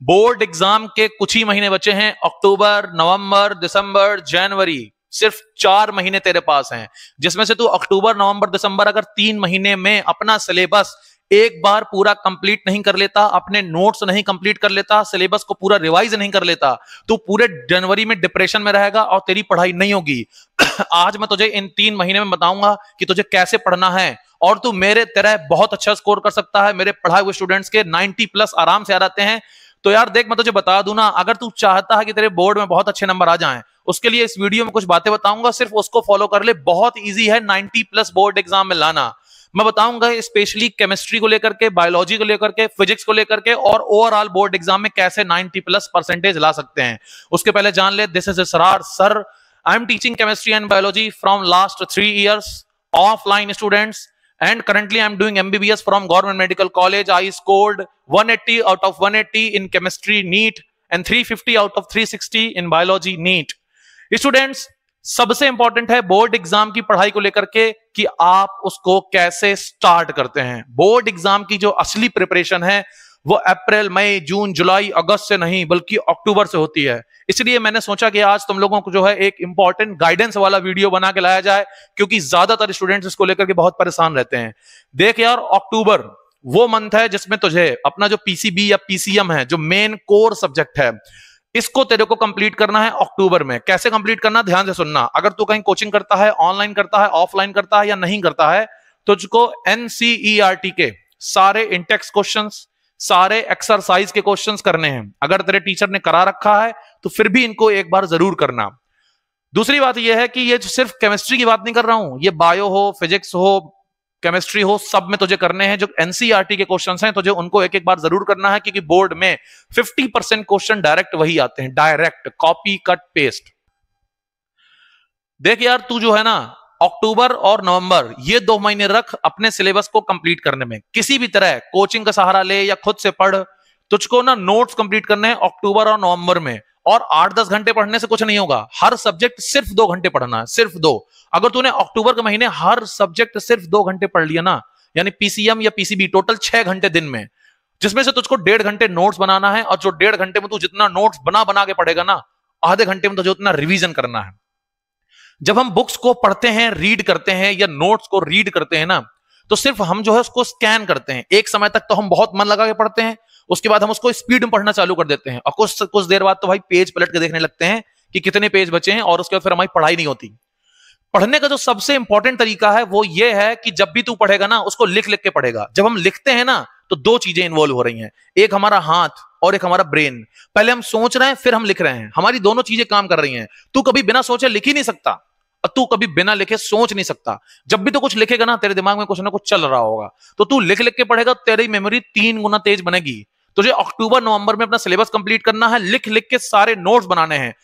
Board exam के कुछ ही महीने बचे हैं। अक्टूबर, नवंबर, दिसंबर, जनवरी, सिर्फ 4 महीने तेरे पास हैं, जिसमें से तू अक्टूबर, नवंबर, दिसंबर अगर 3 महीने में अपना सिलेबस एक बार पूरा कंप्लीट नहीं कर लेता, अपने नोट्स नहीं कंप्लीट कर लेता, सिलेबस को पूरा रिवाइज नहीं कर लेता, तो पूरे जनवरी में डिप्रेशन में रहेगा और तेरी पढ़ाई नहीं होगी। आज मैं तुझे इन 3 महीने में बताऊंगा कि तुझे कैसे पढ़ना है और तू मेरे तरह बहुत अच्छा स्कोर कर सकता है। मेरे पढ़ाए हुए स्टूडेंट्स के 90 प्लस आराम से आ जाते हैं। तो यार देख, मैं तुझे बता दूं ना, अगर तू चाहता है कि तेरे बोर्ड में बहुत अच्छे नंबर आ जाएं, उसके लिए इस वीडियो में कुछ बातें बताऊंगा, सिर्फ उसको फॉलो कर ले। बहुत इजी है 90 प्लस बोर्ड एग्जाम में लाना। मैं बताऊंगा स्पेशली केमिस्ट्री को लेकर के, बायोलॉजी को लेकर के, फिजिक्स को लेकर के और ओवरऑल बोर्ड एग्जाम में कैसे 90 प्लस परसेंटेज ला सकते हैं। उसके पहले जान ले, this is Israr sir. I am teaching chemistry and biology from last 3 years offline students, and currently I'm doing MBBS from Government Medical College. I scored 180 out of 180 in chemistry NEET and 350 out of 360 in biology NEET. Students, सबसे important है board exam की पढ़ाई को लेकर के कि आप उसको कैसे स्टार्ट करते हैं। बोर्ड एग्जाम की जो असली प्रिपरेशन है वो अप्रैल, मई, जून, जुलाई, अगस्त से नहीं बल्कि अक्टूबर से होती है। इसलिए मैंने सोचा कि आज तुम लोगों को जो है एक इंपॉर्टेंट गाइडेंस वाला वीडियो बना के लाया जाए, क्योंकि ज्यादातर स्टूडेंट्स इसको लेकर के बहुत परेशान रहते हैं। देख यार, अक्टूबर वो मंथ है जिसमें तुझे अपना जो पीसीबी या पीसीएम है, जो मेन कोर सब्जेक्ट है, इसको तेरे को कंप्लीट करना है अक्टूबर में। कैसे कंप्लीट करना, ध्यान से सुनना। अगर तू कहीं कोचिंग करता है, ऑनलाइन करता है, ऑफलाइन करता है या नहीं करता है, तो तुझको एनसीईआरटी के सारे इंटेक्स क्वेश्चंस, सारे एक्सरसाइज के क्वेश्चंस करने हैं। अगर तेरे टीचर ने करा रखा है तो फिर भी इनको एक बार जरूर करना। दूसरी बात यह है कि ये सिर्फ केमिस्ट्री की बात नहीं कर रहा हूं, ये बायो हो, फिजिक्स हो, केमिस्ट्री हो, सब में तुझे करने हैं। जो एनसीईआरटी के क्वेश्चंस हैं तुझे उनको एक एक बार जरूर करना है, क्योंकि बोर्ड में 50% क्वेश्चन डायरेक्ट वही आते हैं, डायरेक्ट कॉपी कट पेस्ट। देख यार, तू जो है ना, अक्टूबर और नवंबर ये 2 महीने रख अपने सिलेबस को कंप्लीट करने में। किसी भी तरह कोचिंग का सहारा ले या खुद से पढ़, तुझको ना नोट्स कंप्लीट करने हैं अक्टूबर और नवंबर में। और 8-10 घंटे पढ़ने से कुछ नहीं होगा। हर सब्जेक्ट सिर्फ 2 घंटे पढ़ना है, सिर्फ 2। अगर तूने अक्टूबर के महीने हर सब्जेक्ट सिर्फ 2 घंटे पढ़ लिया ना, यानी पीसीएम या पीसीबी टोटल 6 घंटे दिन में, जिसमें से तुझको 1.5 घंटे नोट्स बनाना है। और जो 1.5 घंटे में तू जितना नोट्स बना के पढ़ेगा ना, आधे घंटे में तुझे उतना रिवीजन करना है। जब हम बुक्स को पढ़ते हैं, रीड करते हैं या नोट्स को रीड करते हैं ना, तो सिर्फ हम जो है उसको स्कैन करते हैं। एक समय तक तो हम बहुत मन लगा के पढ़ते हैं, उसके बाद हम उसको स्पीड में पढ़ना चालू कर देते हैं और कुछ देर बाद तो भाई पेज पलट के देखने लगते हैं कि कितने पेज बचे हैं, और उसके बाद फिर हमारी पढ़ाई नहीं होती। पढ़ने का जो सबसे इंपॉर्टेंट तरीका है वो ये है कि जब भी तू पढ़ेगा ना, उसको लिख लिख के पढ़ेगा। जब हम लिखते हैं ना, तो 2 चीजें इन्वॉल्व हो रही हैं, एक हमारा हाथ और एक हमारा ब्रेन। पहले हम सोच रहे हैं, फिर हम लिख रहे हैं, हमारी दोनों चीजें काम कर रही हैं। तू कभी बिना सोचे लिख ही नहीं सकता और तू कभी बिना लिखे सोच नहीं सकता। जब भी तो कुछ लिखेगा ना, तेरे दिमाग में कुछ ना कुछ चल रहा होगा, तो तू लिख लिख के पढ़ेगा, तेरी मेमोरी 3 गुना तेज बनेगी। तुझे अक्टूबर नवंबर में अपना सिलेबस कंप्लीट करना है, लिख लिख के सारे नोट्स बनाने हैं।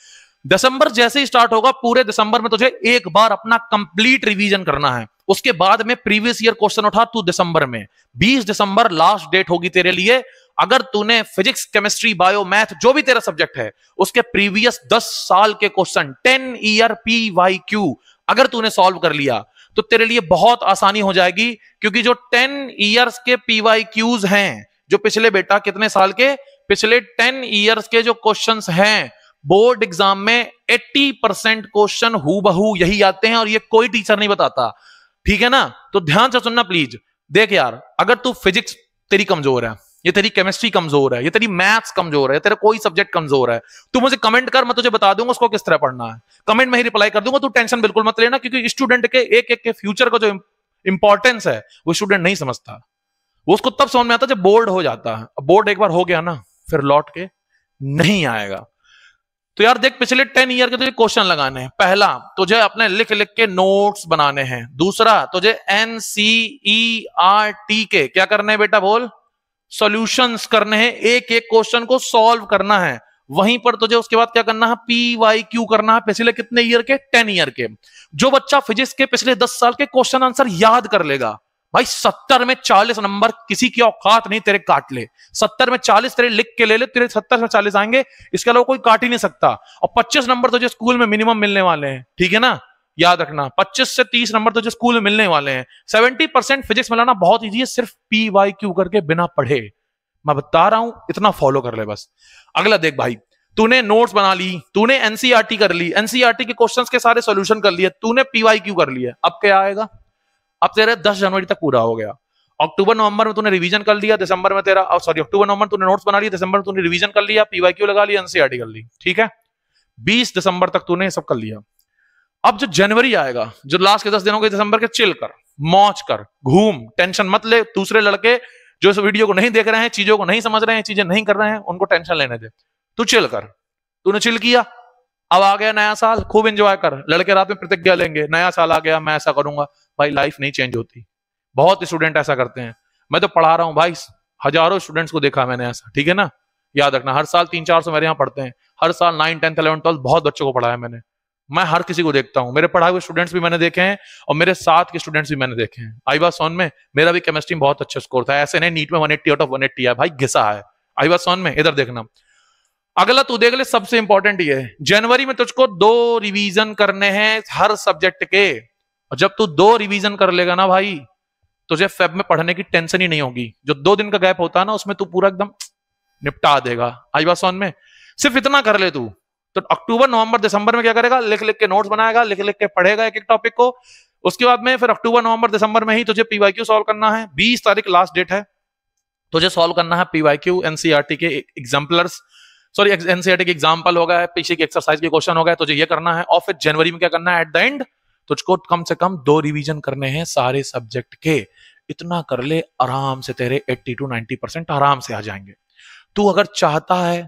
दिसंबर जैसे ही स्टार्ट होगा, पूरे दिसंबर में तुझे एक बार अपना कंप्लीट रिवीजन करना है। उसके बाद में प्रीवियस ईयर क्वेश्चन उठा तू दिसंबर में। 20 दिसंबर लास्ट डेट होगी तेरे लिए। अगर तूने फिजिक्स, केमिस्ट्री, बायो, मैथ, जो भी तेरा सब्जेक्ट है, उसके प्रीवियस 10 साल के क्वेश्चन 10 ईयर PYQ अगर तूने सॉल्व कर लिया, तो तेरे लिए बहुत आसानी हो जाएगी। क्योंकि जो 10 ईयर्स के PYQs हैं, जो पिछले बेटा कितने साल के, पिछले 10 ईयर्स के जो क्वेश्चंस हैं, बोर्ड एग्जाम में 80% क्वेश्चन हूबहू यही आते हैं, और ये कोई टीचर नहीं बताता। ठीक है ना? तो ध्यान से सुनना प्लीज। देख यार, अगर तू फिजिक्स तेरी कमजोर है, ये तेरी केमिस्ट्री कमजोर है, ये तेरी मैथ्स कमजोर है, तेरा कोई सब्जेक्ट कमजोर है, तू मुझे कमेंट कर, मैं तुझे बता दूंगा उसको किस तरह पढ़ना है। कमेंट में ही रिप्लाई कर दूंगा, तू टेंशन बिल्कुल मत लेना। क्योंकि स्टूडेंट के एक एक के फ्यूचर का जो इंपॉर्टेंस है वो स्टूडेंट नहीं समझता। वो उसको तब समझ में आता जब बोर्ड हो जाता है। बोर्ड एक बार हो गया ना, फिर लौट के नहीं आएगा। तो यार देख, पिछले 10 ईयर के तुझे क्वेश्चन लगाने हैं। पहला, तुझे अपने लिख लिख के नोट्स बनाने हैं। दूसरा, तुझे एनसीईआरटी के क्या करने हैं बेटा, बोल, सॉल्यूशंस करने हैं। एक एक क्वेश्चन को सॉल्व करना है। वहीं पर तुझे उसके बाद क्या करना है, PYQ करना है। पिछले कितने ईयर के, 10 ईयर के। जो बच्चा फिजिक्स के पिछले 10 साल के क्वेश्चन आंसर याद कर लेगा, भाई 70 में 40 नंबर किसी की औकात नहीं तेरे काट ले। 70 में 40 तेरे लिख के ले ले, तेरे 70 में 40 आएंगे, इसके अलावा कोई काट ही नहीं सकता। और 25 नंबर तुझे स्कूल में मिनिमम मिलने वाले हैं। ठीक है ना? याद रखना, 25 से 30 नंबर तुझे स्कूल में मिलने वाले हैं। 70% फिजिक्स में लाना बहुत ईजी है, सिर्फ PYQ करके बिना पढ़े। मैं बता रहा हूं, इतना फॉलो कर ले बस। अगला देख भाई, तूने नोट्स बना ली, तूने एनसीईआरटी कर ली, एनसीईआरटी के क्वेश्चंस के सारे सॉल्यूशन कर लिए, तूने पीवाईक्यू कर लिया। अब क्या आएगा? अब तेरे 10 जनवरी तक पूरा हो गया। अक्टूबर नवंबर में तूने रिवीजन कर लिया, दिसंबर में तेरा सॉरी अक्टूबर नवंबर तूने नोट्स बना लिया, दिसंबर में तूने रिवीजन कर लिया, पीवाईक्यू लगा लिया, एनसीईआरटी कर ली, ठीक है। 20 दिसंबर तक तूने सब कर लिया। अब जो जनवरी आएगा, जो लास्ट के 10 दिन होंगे दिसंबर के, चिल कर, मौज कर, घूम, टेंशन मत ले। दूसरे लड़के जो इस वीडियो को नहीं देख रहे हैं, चीजों को नहीं समझ रहे हैं, चीजें नहीं कर रहे हैं, उनको टेंशन लेने दे। तू चिल कर। तूने चिल किया, अब आ गया नया साल, खूब एंजॉय कर। लड़के रात में प्रतिज्ञा लेंगे, नया साल आ गया, मैं ऐसा करूंगा। भाई लाइफ नहीं चेंज होती, बहुत स्टूडेंट ऐसा करते हैं। मैं तो पढ़ा रहा हूं भाई, हजारों स्टूडेंट्स को देखा मैंने ऐसा, ठीक है ना। याद रखना, हर साल 300-400 मेरे यहाँ पढ़ते हैं, हर साल 9, 10, 11, 12 बहुत बच्चों को पढ़ाया मैंने। मैं हर किसी को देखता हूं, मेरे पढ़ाए हुए स्टूडेंट्स भी मैंने देखे हैं और मेरे साथ के स्टूडेंट्स भी मैंने देखे हैं। आई बात सोन में मेरा भी केमिस्ट्री में बहुत अच्छा स्कोर था, ऐसे नहीं नीट में 180 आउट ऑफ 180 है भाई, घिसा है। आई बात सोन में, इधर देखना। अगला तू देख ले, सबसे इंपॉर्टेंट ये है, जनवरी में तुझको 2 रिवीजन करने हैं हर सब्जेक्ट के। और जब तू 2 रिवीजन कर लेगा ना भाई, तुझे फेब में पढ़ने की टेंशन ही नहीं होगी। जो 2 दिन का गैप होता है ना, उसमें तू पूरा एकदम निपटा देगा। आई बात समझ में? सिर्फ इतना कर ले तू, तो अक्टूबर नवंबर दिसंबर में क्या करेगा, लिख लिख के नोट्स बनाएगा, लिख लिख के पढ़ेगा एक एक टॉपिक को। उसके बाद में फिर अक्टूबर नवंबर दिसंबर में ही तुझे पीवाईक्यू सॉल्व करना है। 20 तारीख लास्ट डेट है, तुझे सॉल्व करना है पीवाईक्यू, एनसीईआरटी के एग्जाम्पलर्स, सॉरी एनसीईआरटी के एग्जाम्पल हो गया है, पीछे की एक्सरसाइज के क्वेश्चन हो गया, तुझे ये करना है। और फिर जनवरी में क्या करना है, एट द एंड तुझको कम से कम 2 रिवीजन करने हैं सारे सब्जेक्ट के। इतना कर ले, आराम से तेरे 80 to 90% आराम से आ जाएंगे। तू अगर चाहता है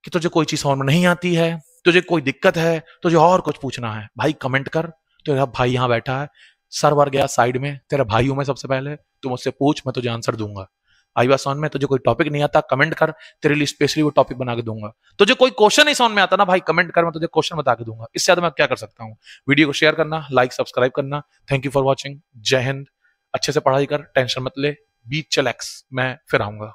कि तुझे कोई चीज समझ में नहीं आती है, तुझे कोई दिक्कत है, तुझे और कुछ पूछना है, भाई कमेंट कर। तेरा भाई यहां बैठा है, सर्वर गया साइड में, तेरा भाई हूं मैं सबसे पहले, तू मुझसे पूछ, मैं तुझे आंसर दूंगा। आई बात समझ में? तुझे कोई टॉपिक नहीं आता, कमेंट कर, तेरे लिए स्पेशली वो टॉपिक बना के दूंगा। तुझे कोई क्वेश्चन नहीं समझ में आता ना भाई, कमेंट कर, मैं तुझे क्वेश्चन बता के दूंगा। इससे ज्यादा मैं क्या कर सकता हूँ? वीडियो को शेयर करना, लाइक सब्सक्राइब करना। Thank you for watching. जय हिंद। अच्छे से पढ़ाई कर, टेंशन मत ले, बीच चल एक्स, मैं फिर आऊंगा।